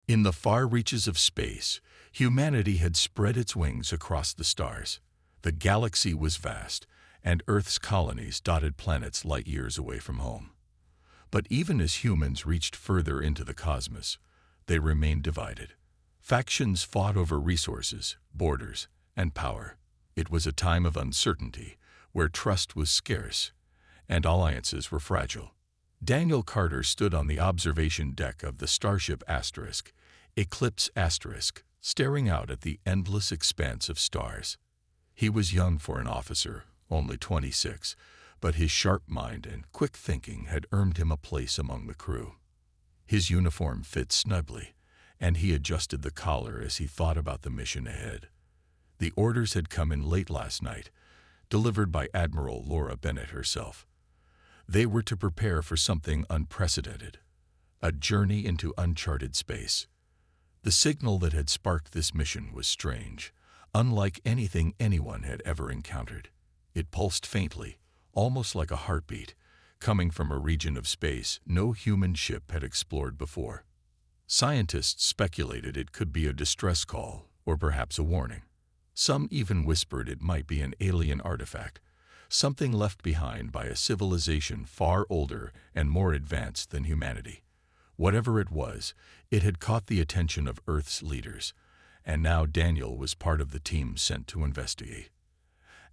In the far reaches of space, humanity had spread its wings across the stars. The galaxy was vast, and Earth's colonies dotted planets light years away from home. But even as humans reached further into the cosmos, they remained divided. Factions fought over resources, borders, and power. It was a time of uncertainty, where trust was scarce, and alliances were fragile. Daniel Carter stood on the observation deck of the starship Eclipse *, staring out at the endless expanse of stars. He was young for an officer, only 26, but his sharp mind and quick thinking had earned him a place among the crew. His uniform fit snugly, and he adjusted the collar as he thought about the mission ahead. The orders had come in late last night, delivered by Admiral Laura Bennett herself. They were to prepare for something unprecedented, a journey into uncharted space. The signal that had sparked this mission was strange, unlike anything anyone had ever encountered. It pulsed faintly, almost like a heartbeat, coming from a region of space no human ship had explored before. Scientists speculated it could be a distress call, or perhaps a warning. Some even whispered it might be an alien artifact, something left behind by a civilization far older and more advanced than humanity. Whatever it was, it had caught the attention of Earth's leaders, and now Daniel was part of the team sent to investigate.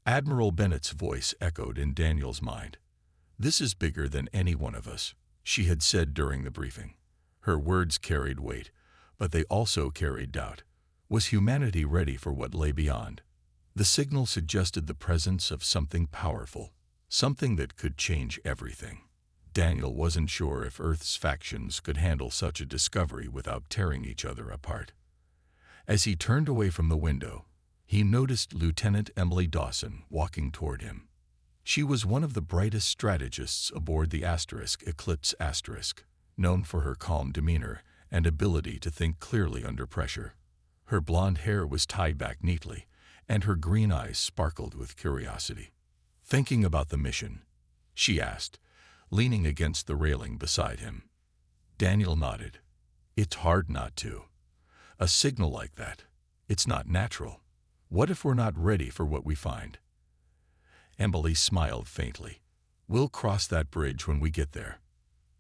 Admiral Bennett's voice echoed in Daniel's mind. "This is bigger than any one of us," she had said during the briefing. Her words carried weight, but they also carried doubt. Was humanity ready for what lay beyond? The signal suggested the presence of something powerful, something that could change everything. Daniel wasn't sure if Earth's factions could handle such a discovery without tearing each other apart. As he turned away from the window, he noticed Lieutenant Emily Dawson walking toward him. She was one of the brightest strategists aboard the Eclipse *, known for her calm demeanor and ability to think clearly under pressure. Her blonde hair was tied back neatly, and her green eyes sparkled with curiosity. "Thinking about the mission?" she asked, leaning against the railing beside him. Daniel nodded. "It's hard not to. A signal like that, it's not natural. What if we're not ready for what we find?" Emily smiled faintly. "We'll cross that bridge when we get there.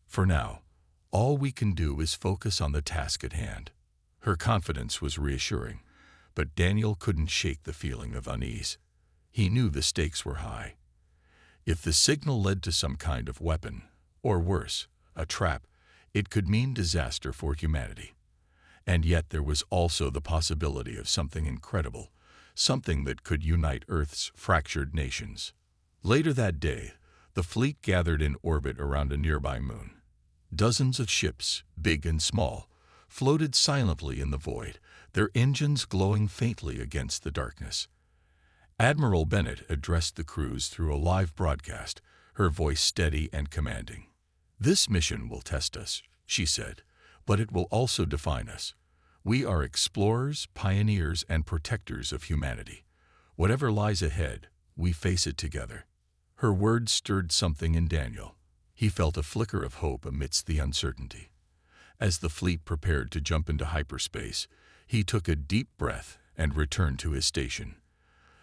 For now, all we can do is focus on the task at hand." Her confidence was reassuring, but Daniel couldn't shake the feeling of unease. He knew the stakes were high. If the signal led to some kind of weapon, or worse, a trap, it could mean disaster for humanity. And yet there was also the possibility of something incredible, something that could unite Earth's fractured nations. Later that day, the fleet gathered in orbit around a nearby moon. Dozens of ships, big and small, floated silently in the void, their engines glowing faintly against the darkness. Admiral Bennett addressed the crews through a live broadcast, her voice steady and commanding. "This mission will test us," she said, "but it will also define us. We are explorers, pioneers, and protectors of humanity. Whatever lies ahead, we face it together." Her words stirred something in Daniel. He felt a flicker of hope amidst the uncertainty. As the fleet prepared to jump into hyperspace, he took a deep breath and returned to his station.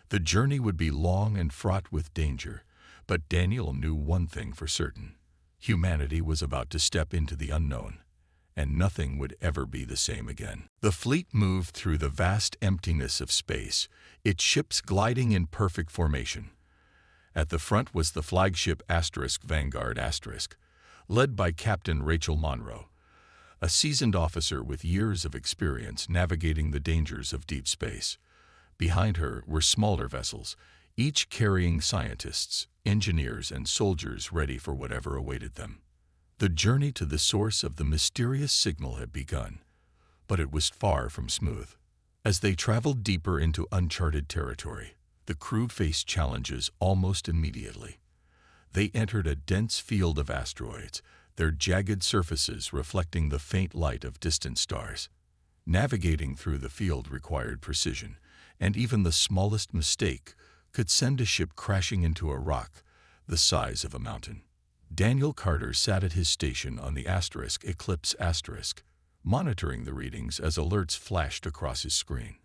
The journey would be long and fraught with danger, but Daniel knew one thing for certain. Humanity was about to step into the unknown, and nothing would ever be the same again. The fleet moved through the vast emptiness of space, its ships gliding in perfect formation. At the front was the flagship Vanguard *, led by Captain Rachel Monroe, a seasoned officer with years of experience navigating the dangers of deep space. Behind her were smaller vessels, each carrying scientists, engineers, and soldiers ready for whatever awaited them. The journey to the source of the mysterious signal had begun, but it was far from smooth. As they traveled deeper into uncharted territory, the crew faced challenges almost immediately. They entered a dense field of asteroids, their jagged surfaces reflecting the faint light of distant stars. Navigating through the field required precision, and even the smallest mistake could send a ship crashing into a rock the size of a mountain. Daniel Carter sat at his station on the Eclipse *, monitoring the readings as alerts flashed across his screen.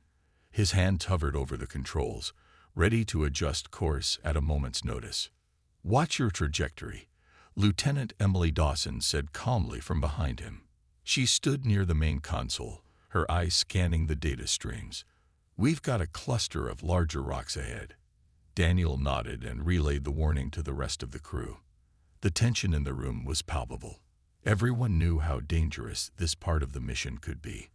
His hand hovered over the controls, ready to adjust course at a moment's notice. "Watch your trajectory," Lieutenant Emily Dawson said calmly from behind him. She stood near the main console, her eyes scanning the data streams. "We've got a cluster of larger rocks ahead." Daniel nodded and relayed the warning to the rest of the crew. The tension in the room was palpable. Everyone knew how dangerous this part of the mission could be.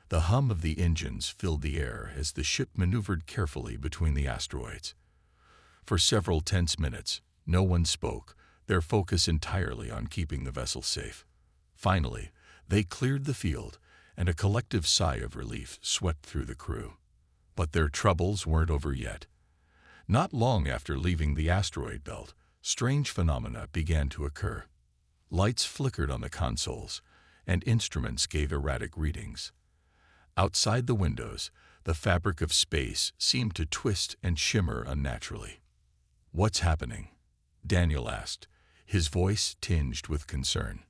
The hum of the engines filled the air as the ship maneuvered carefully between the asteroids. For several tense minutes, no one spoke, their focus entirely on keeping the vessel safe. Finally, they cleared the field, and a collective sigh of relief swept through the crew. But their troubles weren't over yet. Not long after leaving the asteroid belt, strange phenomena began to occur. Lights flickered on the consoles, and instruments gave erratic readings. Outside the windows, the fabric of space seemed to twist and shimmer unnaturally. "What's happening?" Daniel asked, his voice tinged with concern.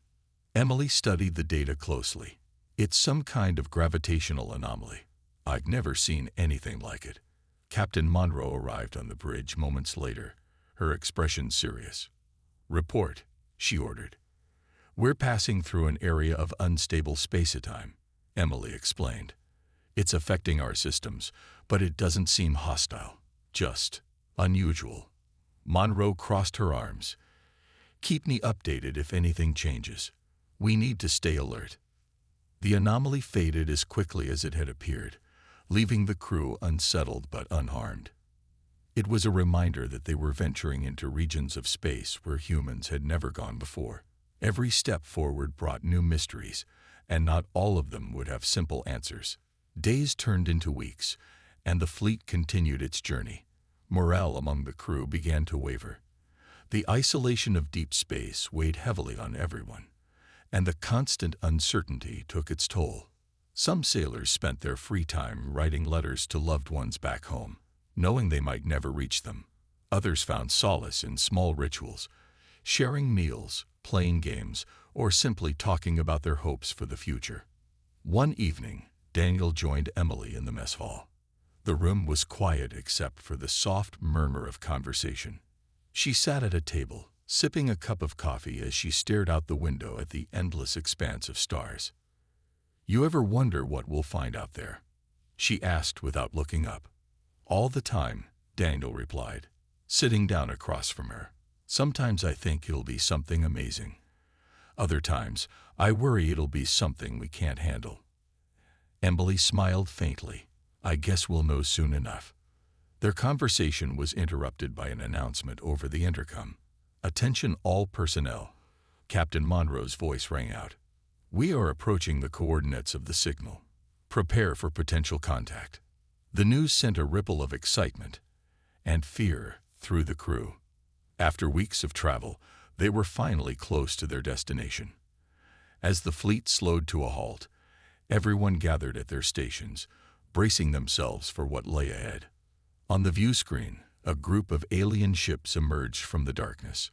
Emily studied the data closely. "It's some kind of gravitational anomaly. I've never seen anything like it." Captain Monroe arrived on the bridge moments later, her expression serious. "Report," she ordered. "We're passing through an area of unstable space-time," Emily explained. "It's affecting our systems, but it doesn't seem hostile, just unusual." Monroe crossed her arms. "Keep me updated if anything changes. We need to stay alert." The anomaly faded as quickly as it had appeared, leaving the crew unsettled but unharmed. It was a reminder that they were venturing into regions of space where humans had never gone before. Every step forward brought new mysteries, and not all of them would have simple answers. Days turned into weeks, and the fleet continued its journey. Morale among the crew began to waver. The isolation of deep space weighed heavily on everyone, and the constant uncertainty took its toll. Some sailors spent their free time writing letters to loved ones back home, knowing they might never reach them. Others found solace in small rituals, sharing meals, playing games, or simply talking about their hopes for the future. One evening, Daniel joined Emily in the mess hall. The room was quiet except for the soft murmur of conversation. She sat at a table, sipping a cup of coffee as she stared out the window at the endless expanse of stars. "You ever wonder what we'll find out there?" she asked without looking up. "All the time," Daniel replied, sitting down across from her. "Sometimes I think it'll be something amazing. Other times, I worry it'll be something we can't handle." Emily smiled faintly. "I guess we'll know soon enough." Their conversation was interrupted by an announcement over the intercom. "Attention all personnel," Captain Monroe's voice rang out. "We are approaching the coordinates of the signal. Prepare for potential contact." The news sent a ripple of excitement and fear through the crew. After weeks of travel, they were finally close to their destination. As the fleet slowed to a halt, everyone gathered at their stations, bracing themselves for what lay ahead. On the view screen, a group of alien ships emerged from the darkness.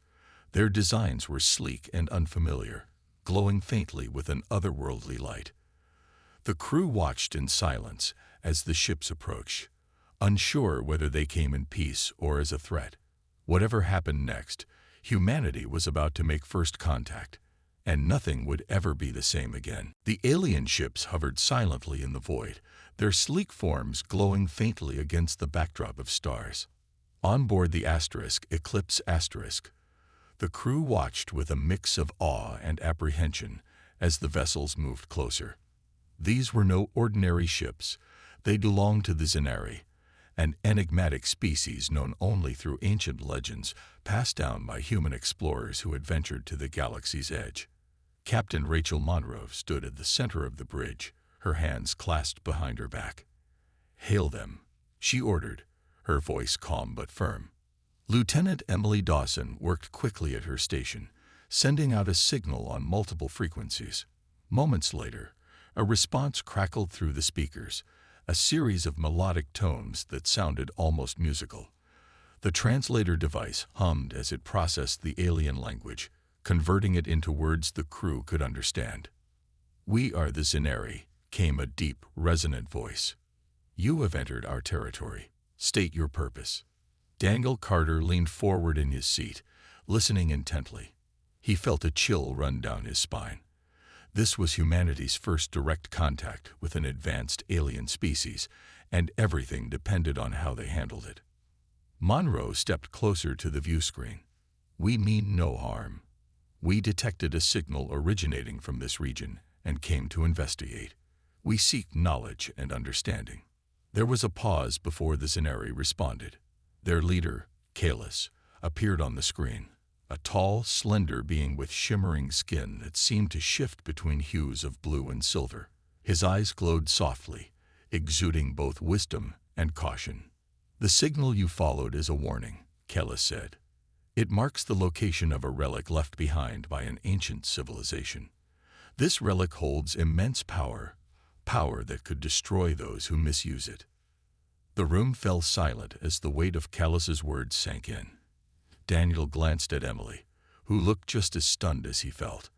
Their designs were sleek and unfamiliar, glowing faintly with an otherworldly light. The crew watched in silence as the ships approached, unsure whether they came in peace or as a threat. Whatever happened next, humanity was about to make first contact, and nothing would ever be the same again. The alien ships hovered silently in the void, their sleek forms glowing faintly against the backdrop of stars. On board the Eclipse Asterisk, the crew watched with a mix of awe and apprehension as the vessels moved closer. These were no ordinary ships. They belonged to the Zenari, an enigmatic species known only through ancient legends passed down by human explorers who had ventured to the galaxy's edge. Captain Rachel Monroe stood at the center of the bridge, her hands clasped behind her back. "Hail them," she ordered, her voice calm but firm. Lieutenant Emily Dawson worked quickly at her station, sending out a signal on multiple frequencies. Moments later, a response crackled through the speakers, a series of melodic tones that sounded almost musical. The translator device hummed as it processed the alien language, converting it into words the crew could understand. "We are the Zenari," came a deep, resonant voice. "You have entered our territory. State your purpose." Daniel Carter leaned forward in his seat, listening intently. He felt a chill run down his spine. This was humanity's first direct contact with an advanced alien species, and everything depended on how they handled it. Monroe stepped closer to the view screen. "We mean no harm. We detected a signal originating from this region and came to investigate. We seek knowledge and understanding." There was a pause before the Zenari responded. Their leader, Kalis, appeared on the screen, a tall, slender being with shimmering skin that seemed to shift between hues of blue and silver. His eyes glowed softly, exuding both wisdom and caution. "The signal you followed is a warning," Kalis said. "It marks the location of a relic left behind by an ancient civilization. This relic holds immense power that could destroy those who misuse it." The room fell silent as the weight of Kalis's words sank in. Daniel glanced at Emily, who looked just as stunned as he felt.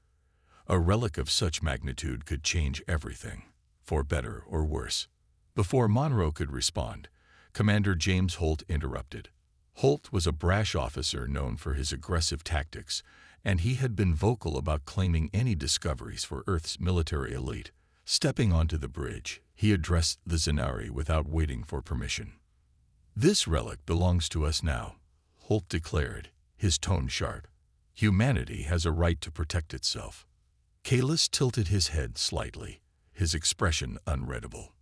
A relic of such magnitude could change everything, for better or worse. Before Monroe could respond, Commander James Holt interrupted. Holt was a brash officer known for his aggressive tactics, and he had been vocal about claiming any discoveries for Earth's military elite. Stepping onto the bridge, he addressed the Zenari without waiting for permission. "This relic belongs to us now," Holt declared, his tone sharp. "Humanity has a right to protect itself." Kalis tilted his head slightly, his expression unreadable.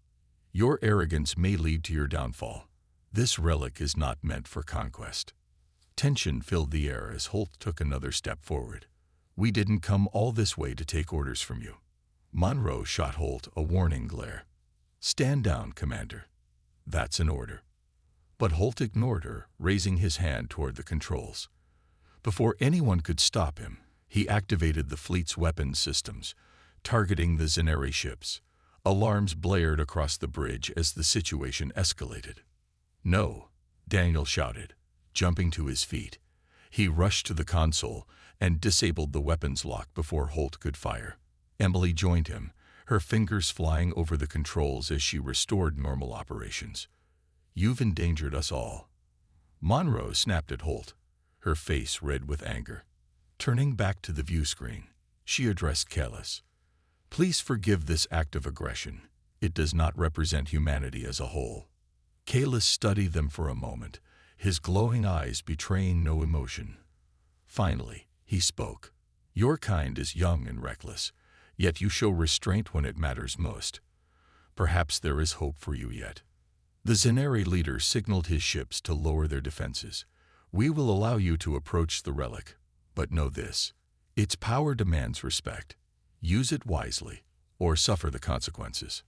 "Your arrogance may lead to your downfall. This relic is not meant for conquest." Tension filled the air as Holt took another step forward. "We didn't come all this way to take orders from you." Monroe shot Holt a warning glare. "Stand down, Commander. That's an order." But Holt ignored her, raising his hand toward the controls. Before anyone could stop him, he activated the fleet's weapons systems, targeting the Zenari ships. Alarms blared across the bridge as the situation escalated. "No," Daniel shouted, jumping to his feet. He rushed to the console and disabled the weapons lock before Holt could fire. Emily joined him, her fingers flying over the controls as she restored normal operations. "You've endangered us all." Monroe snapped at Holt, her face red with anger. Turning back to the view screen, she addressed Kalis. "Please forgive this act of aggression. It does not represent humanity as a whole." Kalis studied them for a moment, his glowing eyes betraying no emotion. Finally, he spoke. "Your kind is young and reckless, yet you show restraint when it matters most. Perhaps there is hope for you yet." The Zenari leader signaled his ships to lower their defenses. "We will allow you to approach the relic, but know this: its power demands respect. Use it wisely, or suffer the consequences."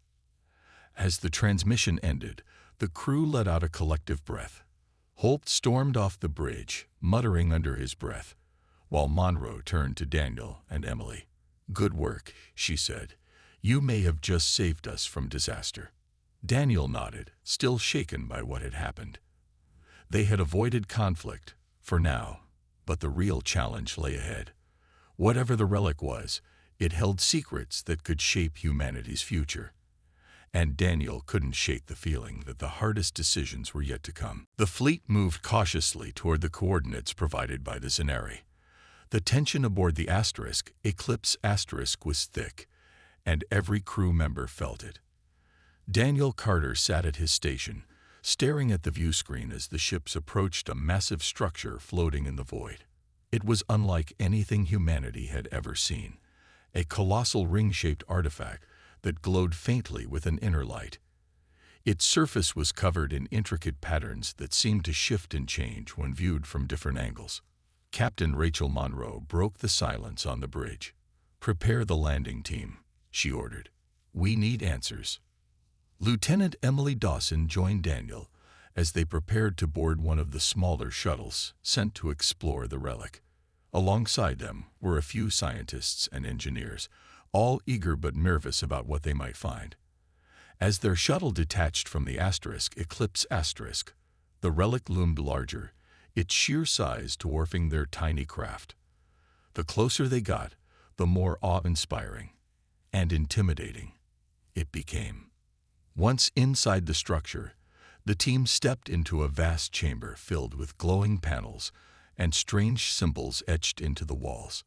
As the transmission ended, the crew let out a collective breath. Holt stormed off the bridge, muttering under his breath, while Monroe turned to Daniel and Emily. "Good work," she said. "You may have just saved us from disaster." Daniel nodded, still shaken by what had happened. They had avoided conflict, for now, but the real challenge lay ahead. Whatever the relic was, it held secrets that could shape humanity's future. And Daniel couldn't shake the feeling that the hardest decisions were yet to come. The fleet moved cautiously toward the coordinates provided by the Zenari. The tension aboard the Eclipse Asterisk was thick, and every crew member felt it. Daniel Carter sat at his station, staring at the view screen as the ships approached a massive structure floating in the void. It was unlike anything humanity had ever seen, a colossal ring-shaped artifact that glowed faintly with an inner light. Its surface was covered in intricate patterns that seemed to shift and change when viewed from different angles. Captain Rachel Monroe broke the silence on the bridge. "Prepare the landing team," she ordered. "We need answers." Lieutenant Emily Dawson joined Daniel as they prepared to board one of the smaller shuttles sent to explore the relic. Alongside them were a few scientists and engineers, all eager but nervous about what they might find. As their shuttle detached from the Eclipse Asterisk, the relic loomed larger, its sheer size dwarfing their tiny craft. The closer they got, the more awe-inspiring. and intimidating it became. Once inside the structure, the team stepped into a vast chamber filled with glowing panels and strange symbols etched into the walls.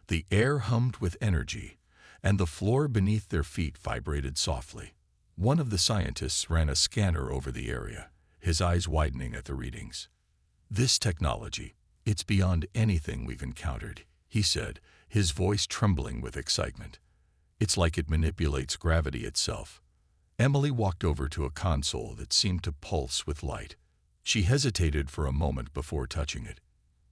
The air hummed with energy, and the floor beneath their feet vibrated softly. One of the scientists ran a scanner over the area, his eyes widening at the readings. "This technology, it's beyond anything we've encountered," he said, his voice trembling with excitement. "It's like it manipulates gravity itself." Emily walked over to a console that seemed to pulse with light. She hesitated for a moment before touching it.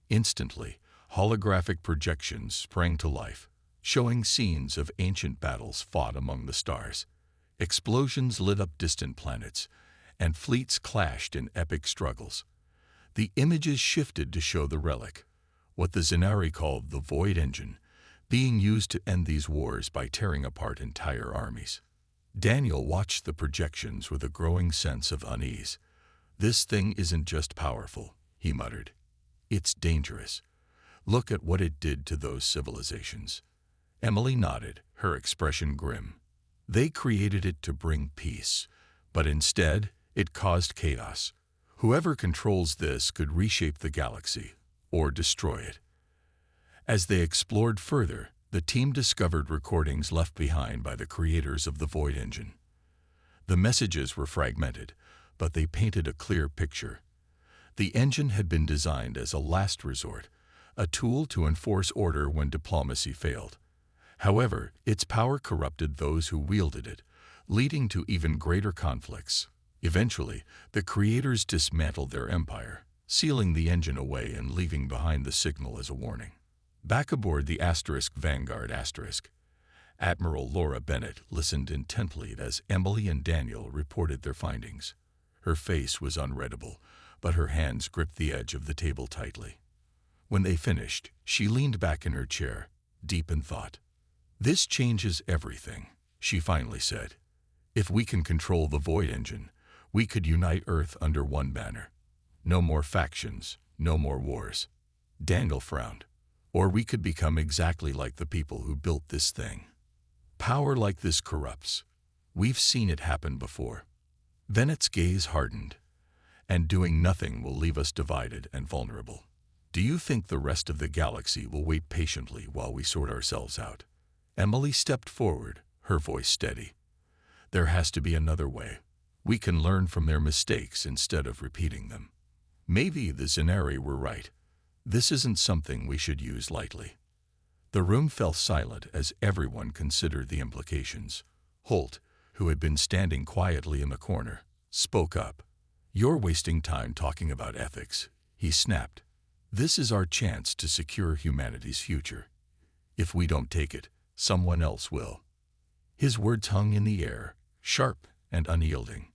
Instantly, holographic projections sprang to life, showing scenes of ancient battles fought among the stars. Explosions lit up distant planets, and fleets clashed in epic struggles. The images shifted to show the relic, what the Zenari called the Void Engine, being used to end these wars by tearing apart entire armies. Daniel watched the projections with a growing sense of unease. "This thing isn't just powerful," he muttered. "It's dangerous. Look at what it did to those civilizations." Emily nodded, her expression grim. "They created it to bring peace, but instead, it caused chaos. Whoever controls this could reshape the galaxy, or destroy it." As they explored further, the team discovered recordings left behind by the creators of the Void Engine. The messages were fragmented, but they painted a clear picture. The engine had been designed as a last resort, a tool to enforce order when diplomacy failed. However, its power corrupted those who wielded it, leading to even greater conflicts. Eventually, the creators dismantled their empire, sealing the engine away and leaving behind the signal as a warning. Back aboard the Vanguard Admiral Laura Bennett listened intently as Emily and Daniel reported their findings. Her face was unreadable, but her hands gripped the edge of the table tightly. When they finished, she leaned back in her chair, deep in thought. "This changes everything," she finally said. "If we can control the Void Engine, we could unite Earth under one banner. No more factions, no more wars." Daniel frowned. "Or we could become exactly like the people who built this thing. Power like this corrupts. We've seen it happen before." Bennett's gaze hardened. "And doing nothing will leave us divided and vulnerable. Do you think the rest of the galaxy will wait patiently while we sort ourselves out?" Emily stepped forward, her voice steady. "There has to be another way. We can learn from their mistakes instead of repeating them. Maybe the Zenari were right. This isn't something we should use lightly." The room fell silent as everyone considered the implications. Holt, who had been standing quietly in the corner, spoke up. "You're wasting time talking about ethics," he snapped. "This is our chance to secure humanity's future. If we don't take it, someone else will." His words hung in the air, sharp and unyielding.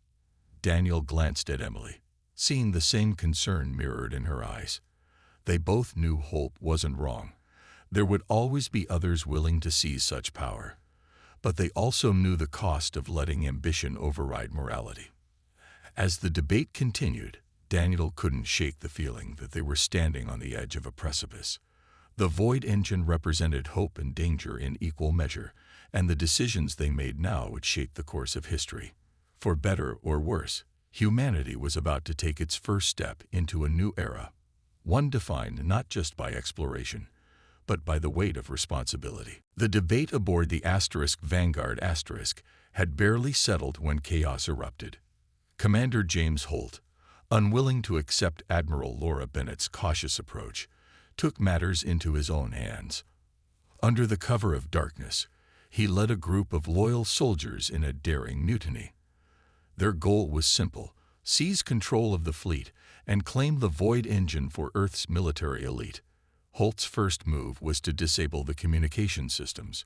Daniel glanced at Emily, seeing the same concern mirrored in her eyes. They both knew Holt wasn't wrong. There would always be others willing to seize such power. But they also knew the cost of letting ambition override morality. As the debate continued, Daniel couldn't shake the feeling that they were standing on the edge of a precipice. The Void Engine represented hope and danger in equal measure, and the decisions they made now would shape the course of history. For better or worse, humanity was about to take its first step into a new era. One defined not just by exploration, but by the weight of responsibility. The debate aboard the Vanguard had barely settled when chaos erupted. Commander James Holt, unwilling to accept Admiral Laura Bennett's cautious approach, took matters into his own hands. Under the cover of darkness, he led a group of loyal soldiers in a daring mutiny. Their goal was simple: seize control of the fleet and claim the Void Engine for Earth's military elite. Holt's first move was to disable the communication systems,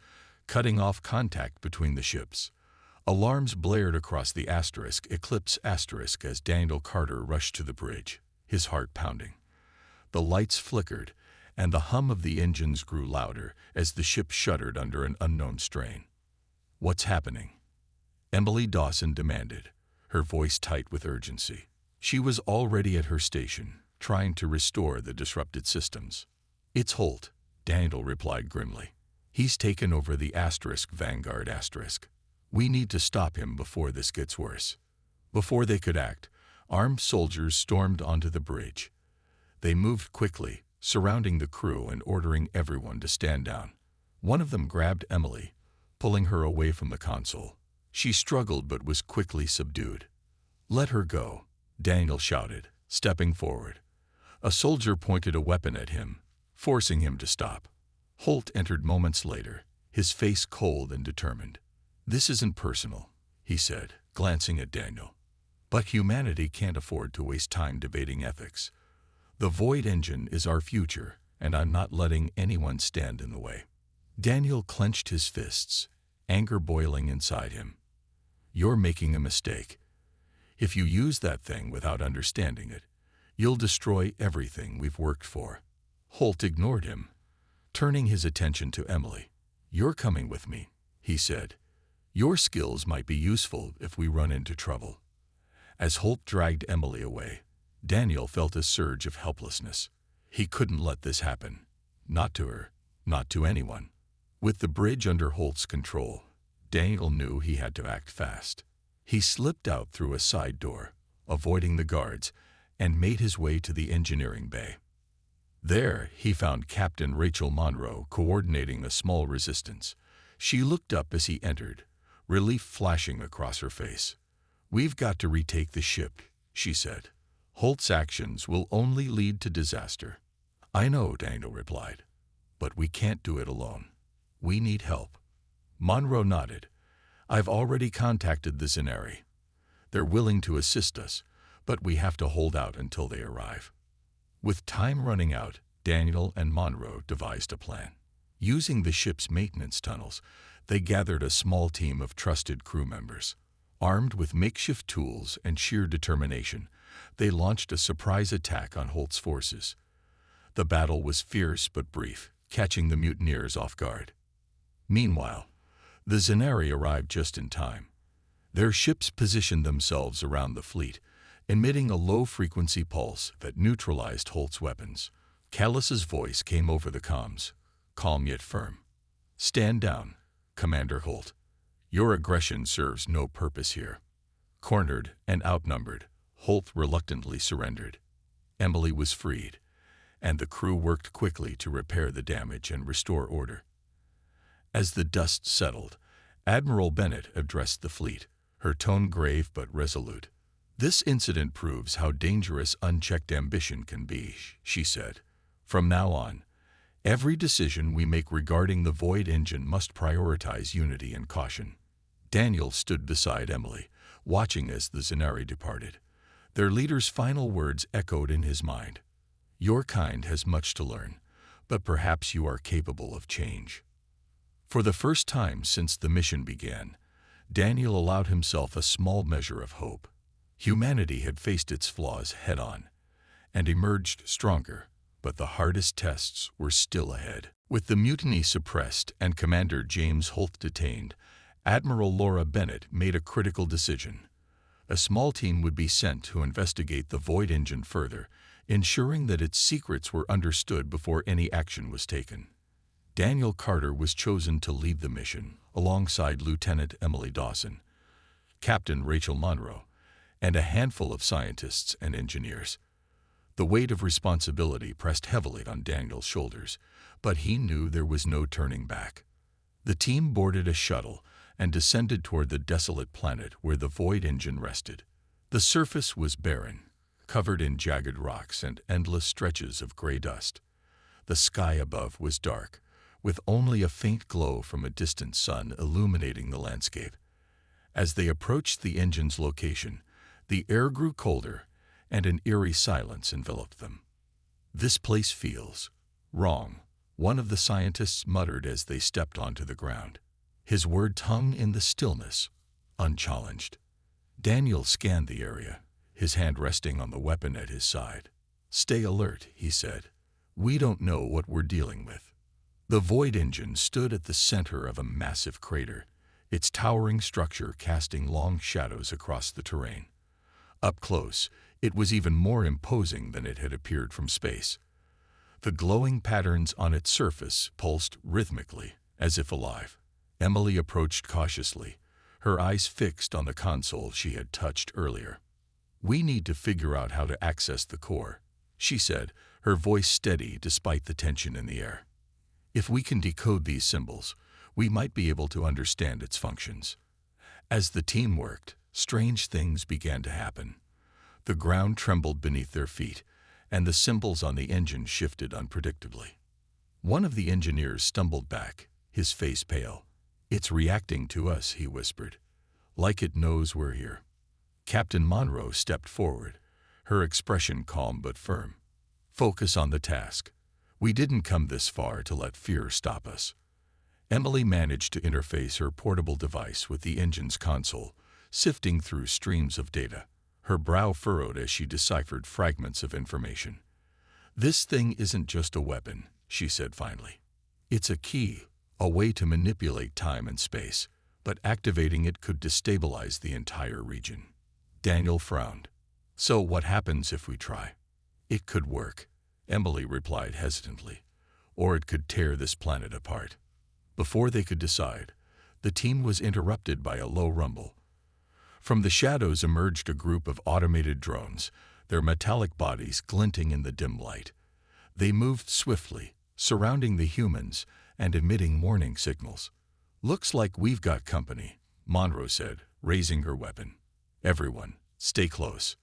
cutting off contact between the ships. Alarms blared across the Eclipse as Daniel Carter rushed to the bridge, his heart pounding. The lights flickered, and the hum of the engines grew louder as the ship shuddered under an unknown strain. "What's happening?" Emily Dawson demanded, her voice tight with urgency. She was already at her station, trying to restore the disrupted systems. "It's Holt," Daniel replied grimly. He's taken over the Vanguard *. We need to stop him before this gets worse. Before they could act, armed soldiers stormed onto the bridge. They moved quickly, surrounding the crew and ordering everyone to stand down. One of them grabbed Emily, pulling her away from the console. She struggled but was quickly subdued. "Let her go," Daniel shouted, stepping forward. A soldier pointed a weapon at him, forcing him to stop. Holt entered moments later, his face cold and determined. "This isn't personal," he said, glancing at Daniel. "But humanity can't afford to waste time debating ethics. The Void Engine is our future, and I'm not letting anyone stand in the way." Daniel clenched his fists, anger boiling inside him. "You're making a mistake. If you use that thing without understanding it, you'll destroy everything we've worked for." Holt ignored him, turning his attention to Emily. "You're coming with me," he said. "Your skills might be useful if we run into trouble." As Holt dragged Emily away, Daniel felt a surge of helplessness. He couldn't let this happen. Not to her, not to anyone. With the bridge under Holt's control, Daniel knew he had to act fast. He slipped out through a side door, avoiding the guards, and made his way to the engineering bay. There, he found Captain Rachel Monroe coordinating a small resistance. She looked up as he entered, relief flashing across her face. "We've got to retake the ship," she said. "Holt's actions will only lead to disaster." "I know," Daniel replied, "but we can't do it alone. We need help." Monroe nodded. "I've already contacted the Zenari. They're willing to assist us, but we have to hold out until they arrive." With time running out, Daniel and Monroe devised a plan. Using the ship's maintenance tunnels, they gathered a small team of trusted crew members. Armed with makeshift tools and sheer determination, they launched a surprise attack on Holt's forces. The battle was fierce but brief, catching the mutineers off guard. Meanwhile, the Zenari arrived just in time. Their ships positioned themselves around the fleet, emitting a low-frequency pulse that neutralized Holt's weapons. Callus's voice came over the comms, calm yet firm. "Stand down, Commander Holt. Your aggression serves no purpose here." Cornered and outnumbered, Holt reluctantly surrendered. Emily was freed, and the crew worked quickly to repair the damage and restore order. As the dust settled, Admiral Bennett addressed the fleet, her tone grave but resolute. "This incident proves how dangerous unchecked ambition can be," she said. "From now on, every decision we make regarding the Void Engine must prioritize unity and caution." Daniel stood beside Emily, watching as the Zenari departed. Their leader's final words echoed in his mind. "Your kind has much to learn, but perhaps you are capable of change." For the first time since the mission began, Daniel allowed himself a small measure of hope. Humanity had faced its flaws head-on and emerged stronger, but the hardest tests were still ahead. With the mutiny suppressed and Commander James Holt detained, Admiral Laura Bennett made a critical decision. A small team would be sent to investigate the Void Engine further, ensuring that its secrets were understood before any action was taken. Daniel Carter was chosen to lead the mission, alongside Lieutenant Emily Dawson, Captain Rachel Monroe, and a handful of scientists and engineers. The weight of responsibility pressed heavily on Daniel's shoulders, but he knew there was no turning back. The team boarded a shuttle and descended toward the desolate planet where the Void Engine rested. The surface was barren, covered in jagged rocks and endless stretches of gray dust. The sky above was dark, with only a faint glow from a distant sun illuminating the landscape. As they approached the engine's location, the air grew colder, and an eerie silence enveloped them. "This place feels wrong," one of the scientists muttered as they stepped onto the ground. His words hung in the stillness, unchallenged. Daniel scanned the area, his hand resting on the weapon at his side. "Stay alert," he said. "We don't know what we're dealing with." The Void Engine stood at the center of a massive crater, its towering structure casting long shadows across the terrain. Up close, it was even more imposing than it had appeared from space. The glowing patterns on its surface pulsed rhythmically, As if alive, Emily approached cautiously, her eyes fixed on the console she had touched earlier. "We need to figure out how to access the core," she said, her voice steady despite the tension in the air. "If we can decode these symbols, we might be able to understand its functions." As the team worked, strange things began to happen. The ground trembled beneath their feet, and the symbols on the engine shifted unpredictably. One of the engineers stumbled back, his face pale. "It's reacting to us," he whispered, "like it knows we're here." Captain Monroe stepped forward, her expression calm but firm. "Focus on the task. We didn't come this far to let fear stop us." Emily managed to interface her portable device with the engine's console, sifting through streams of data, her brow furrowed as she deciphered fragments of information. "This thing isn't just a weapon," she said finally. "It's a key, a way to manipulate time and space, but activating it could destabilize the entire region." Daniel frowned. "So what happens if we try?" "It could work," Emily replied hesitantly, "or it could tear this planet apart." Before they could decide, the team was interrupted by a low rumble. From the shadows emerged a group of automated drones, their metallic bodies glinting in the dim light. They moved swiftly, surrounding the humans and emitting warning signals. "Looks like we've got company," Monroe said, raising her weapon. "Everyone, stay close."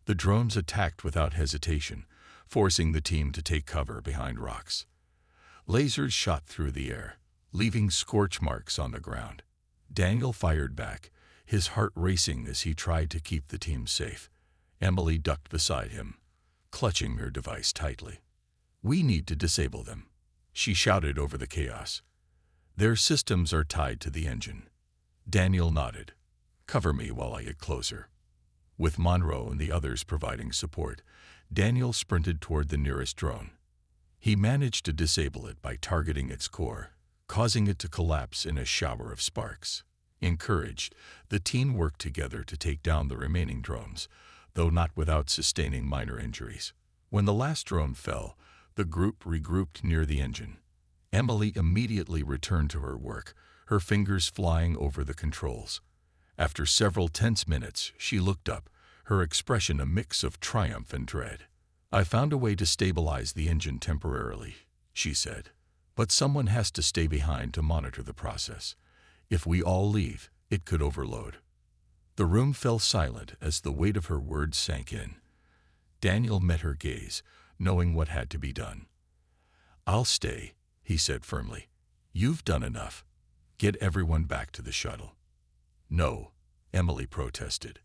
The drones attacked without hesitation, forcing the team to take cover behind rocks. Lasers shot through the air, leaving scorch marks on the ground. Daniel fired back, his heart racing as he tried to keep the team safe. Emily ducked beside him, clutching her device tightly. "We need to disable them," she shouted over the chaos. "Their systems are tied to the engine." Daniel nodded. "Cover me while I get closer." With Monroe and the others providing support, Daniel sprinted toward the nearest drone. He managed to disable it by targeting its core, causing it to collapse in a shower of sparks. Encouraged, the team worked together to take down the remaining drones, though not without sustaining minor injuries. When the last drone fell, the group regrouped near the engine. Emily immediately returned to her work, her fingers flying over the controls. After several tense minutes, she looked up, her expression a mix of triumph and dread. "I found a way to stabilize the engine temporarily," she said. "But someone has to stay behind to monitor the process. If we all leave, it could overload." The room fell silent as the weight of her words sank in. Daniel met her gaze, knowing what had to be done. "I'll stay," he said firmly. "You've done enough. Get everyone back to the shuttle." "No," Emily protested.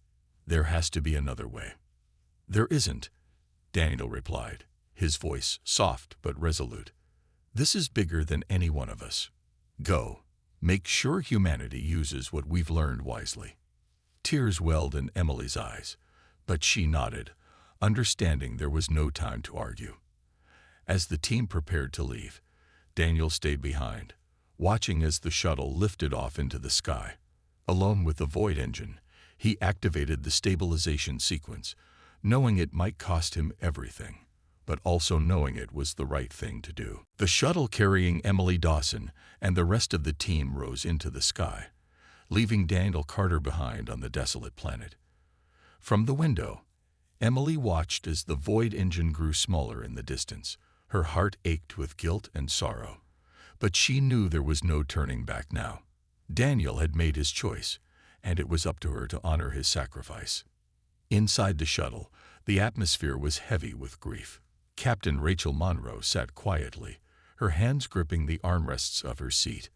"There has to be another way." "There isn't," Daniel replied, his voice soft but resolute. "This is bigger than any one of us. Go. Make sure humanity uses what we've learned wisely." Tears welled in Emily's eyes, but she nodded, understanding there was no time to argue. As the team prepared to leave, Daniel stayed behind, watching as the shuttle lifted off into the sky. Alone with the Void engine, he activated the stabilization sequence, knowing it might cost him everything, but also knowing it was the right thing to do. The shuttle carrying Emily Dawson and the rest of the team rose into the sky, leaving Daniel Carter behind on the desolate planet. From the window, Emily watched as the Void engine grew smaller in the distance. Her heart ached with guilt and sorrow, but she knew there was no turning back now. Daniel had made his choice, and it was up to her to honor his sacrifice. Inside the shuttle, the atmosphere was heavy with grief. Captain Rachel Monroe sat quietly, her hands gripping the armrests of her seat.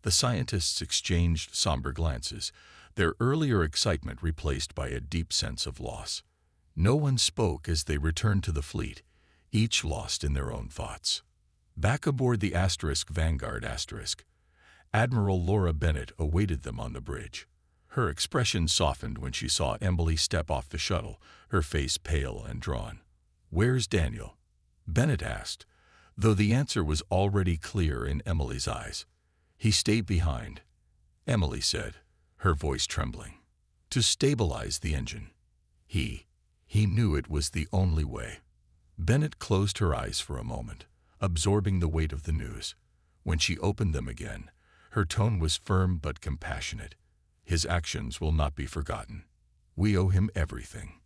The scientists exchanged somber glances, their earlier excitement replaced by a deep sense of loss. No one spoke as they returned to the fleet, each lost in their own thoughts. Back aboard the Vanguard Admiral Laura Bennett awaited them on the bridge. Her expression softened when she saw Emily step off the shuttle, her face pale and drawn. "Where's Daniel?" Bennett asked, though the answer was already clear in Emily's eyes. "He stayed behind," Emily said, her voice trembling, "to stabilize the engine. He knew it was the only way." Bennett closed her eyes for a moment, absorbing the weight of the news. When she opened them again, her tone was firm but compassionate. His actions will not be forgotten. We owe him everything.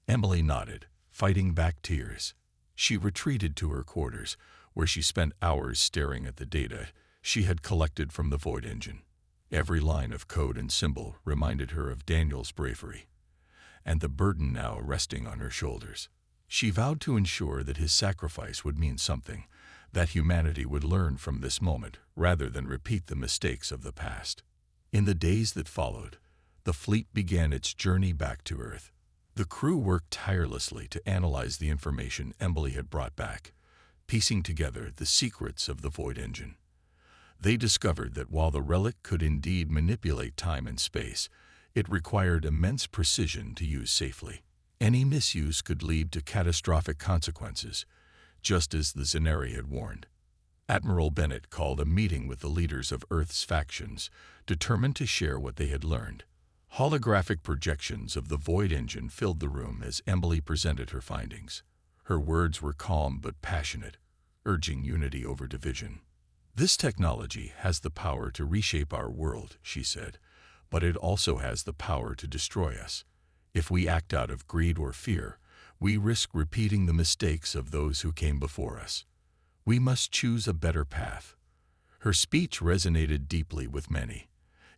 Emily nodded, fighting back tears. She retreated to her quarters, where she spent hours staring at the data she had collected from the Void Engine. Every line of code and symbol reminded her of Daniel's bravery, and the burden now resting on her shoulders. She vowed to ensure that his sacrifice would mean something, that humanity would learn from this moment rather than repeat the mistakes of the past. In the days that followed, the fleet began its journey back to Earth. The crew worked tirelessly to analyze the information Emily had brought back, piecing together the secrets of the Void Engine. They discovered that while the relic could indeed manipulate time and space, it required immense precision to use safely. Any misuse could lead to catastrophic consequences, just as the Zenari had warned. Admiral Bennett called a meeting with the leaders of Earth's factions, determined to share what they had learned. Holographic projections of the Void Engine filled the room as Emily presented her findings. Her words were calm but passionate, urging unity over division. "This technology has the power to reshape our world," she said, "but it also has the power to destroy us. If we act out of greed or fear, we risk repeating the mistakes of those who came before us. We must choose a better path." Her speech resonated deeply with many,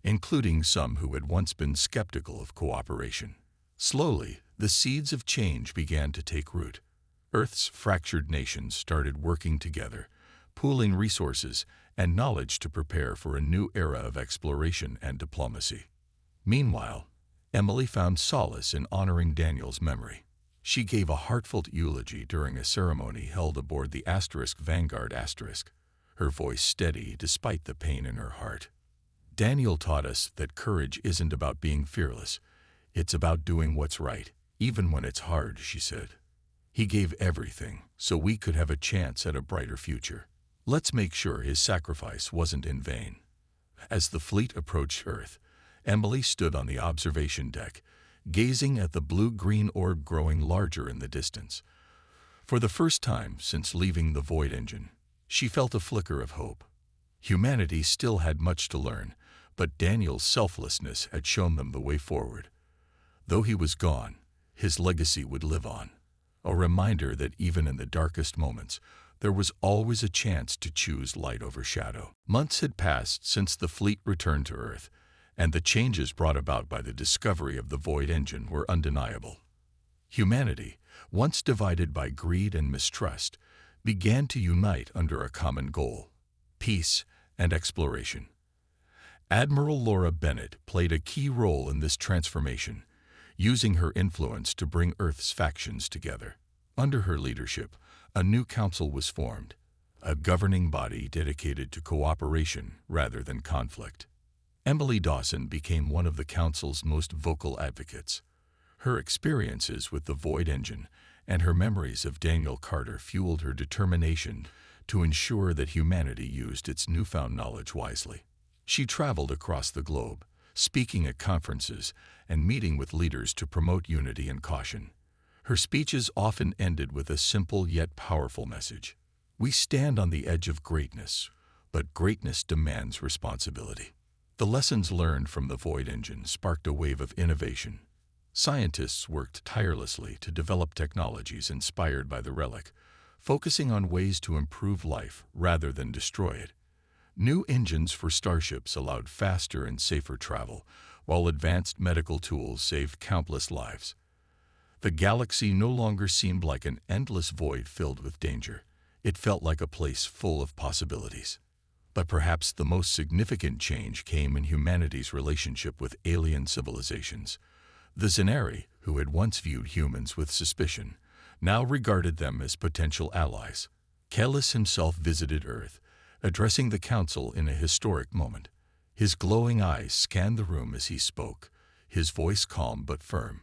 including some who had once been skeptical of cooperation. Slowly, the seeds of change began to take root. Earth's fractured nations started working together, pooling resources and knowledge to prepare for a new era of exploration and diplomacy. Meanwhile, Emily found solace in honoring Daniel's memory. She gave a heartfelt eulogy during a ceremony held aboard the Vanguard *, her voice steady despite the pain in her heart. "Daniel taught us that courage isn't about being fearless. It's about doing what's right, even when it's hard," she said. "He gave everything so we could have a chance at a brighter future. Let's make sure his sacrifice wasn't in vain." As the fleet approached Earth, Emily stood on the observation deck, gazing at the blue-green orb growing larger in the distance. For the first time since leaving the Void Engine, she felt a flicker of hope. Humanity still had much to learn, but Daniel's selflessness had shown them the way forward. Though he was gone, his legacy would live on, a reminder that even in the darkest moments, there was always a chance to choose light over shadow. Months had passed since the fleet returned to Earth, and the changes brought about by the discovery of the Void Engine were undeniable. Humanity, once divided by greed and mistrust, began to unite under a common goal: peace and exploration. Admiral Laura Bennett played a key role in this transformation, using her influence to bring Earth's factions together. Under her leadership, a new council was formed, a governing body dedicated to cooperation rather than conflict. Emily Dawson became one of the council's most vocal advocates. Her experiences with the Void Engine and her memories of Daniel Carter fueled her determination to ensure that humanity used its newfound knowledge wisely. She traveled across the globe, speaking at conferences and meeting with leaders to promote unity and caution. Her speeches often ended with a simple yet powerful message: "We stand on the edge of greatness, but greatness demands responsibility." The lessons learned from the Void Engine sparked a wave of innovation. Scientists worked tirelessly to develop technologies inspired by the relic, focusing on ways to improve life rather than destroy it. New engines for starships allowed faster and safer travel, while advanced medical tools saved countless lives. The galaxy no longer seemed like an endless void filled with danger. It felt like a place full of possibilities. But perhaps the most significant change came in humanity's relationship with alien civilizations. The Zenari, who had once viewed humans with suspicion, now regarded them as potential allies. Kellis himself visited Earth, addressing the council in a historic moment. His glowing eyes scanned the room as he spoke, his voice calm but firm.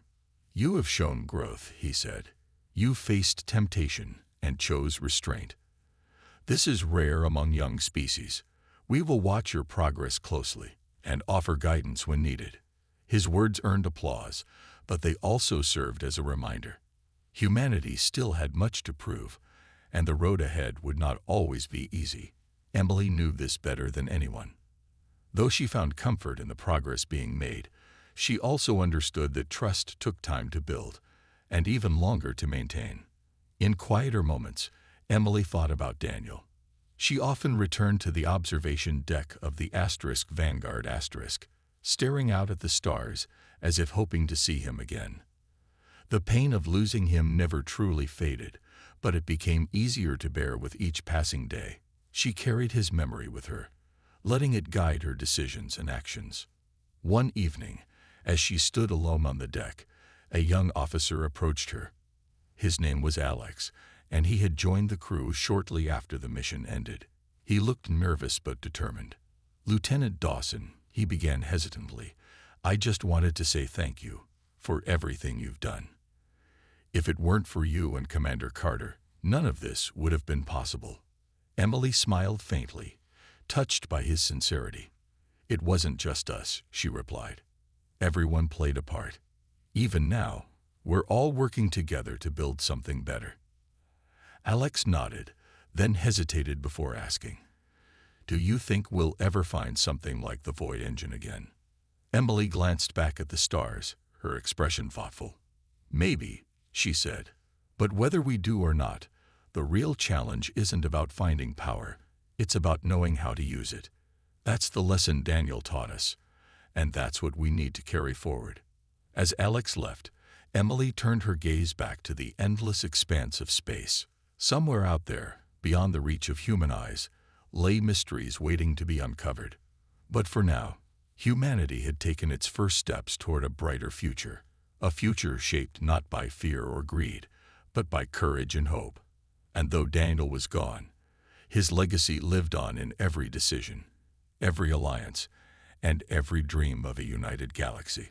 "You have shown growth," he said. "You faced temptation and chose restraint. This is rare among young species. We will watch your progress closely and offer guidance when needed." His words earned applause, but they also served as a reminder. Humanity still had much to prove, and the road ahead would not always be easy. Emily knew this better than anyone. Though she found comfort in the progress being made, she also understood that trust took time to build, and even longer to maintain. In quieter moments, Emily thought about Daniel. She often returned to the observation deck of the Vanguard staring out at the stars as if hoping to see him again. The pain of losing him never truly faded, but it became easier to bear with each passing day. She carried his memory with her, letting it guide her decisions and actions. One evening, as she stood alone on the deck, a young officer approached her. His name was Alex, and he had joined the crew shortly after the mission ended. He looked nervous but determined. "Lieutenant Dawson," he began hesitantly, "I just wanted to say thank you for everything you've done. If it weren't for you and Commander Carter, none of this would have been possible." Emily smiled faintly, touched by his sincerity. "It wasn't just us," she replied. "Everyone played a part. Even now, we're all working together to build something better." Alex nodded, then hesitated before asking, "Do you think we'll ever find something like the Void engine again?" Emily glanced back at the stars, her expression thoughtful. "Maybe," she said. "But whether we do or not, the real challenge isn't about finding power, it's about knowing how to use it. That's the lesson Daniel taught us, and that's what we need to carry forward." As Alex left, Emily turned her gaze back to the endless expanse of space. Somewhere out there, beyond the reach of human eyes, lay mysteries waiting to be uncovered. But for now, humanity had taken its first steps toward a brighter future, a future shaped not by fear or greed, but by courage and hope. And though Daniel was gone, his legacy lived on in every decision, every alliance, and every dream of a united galaxy.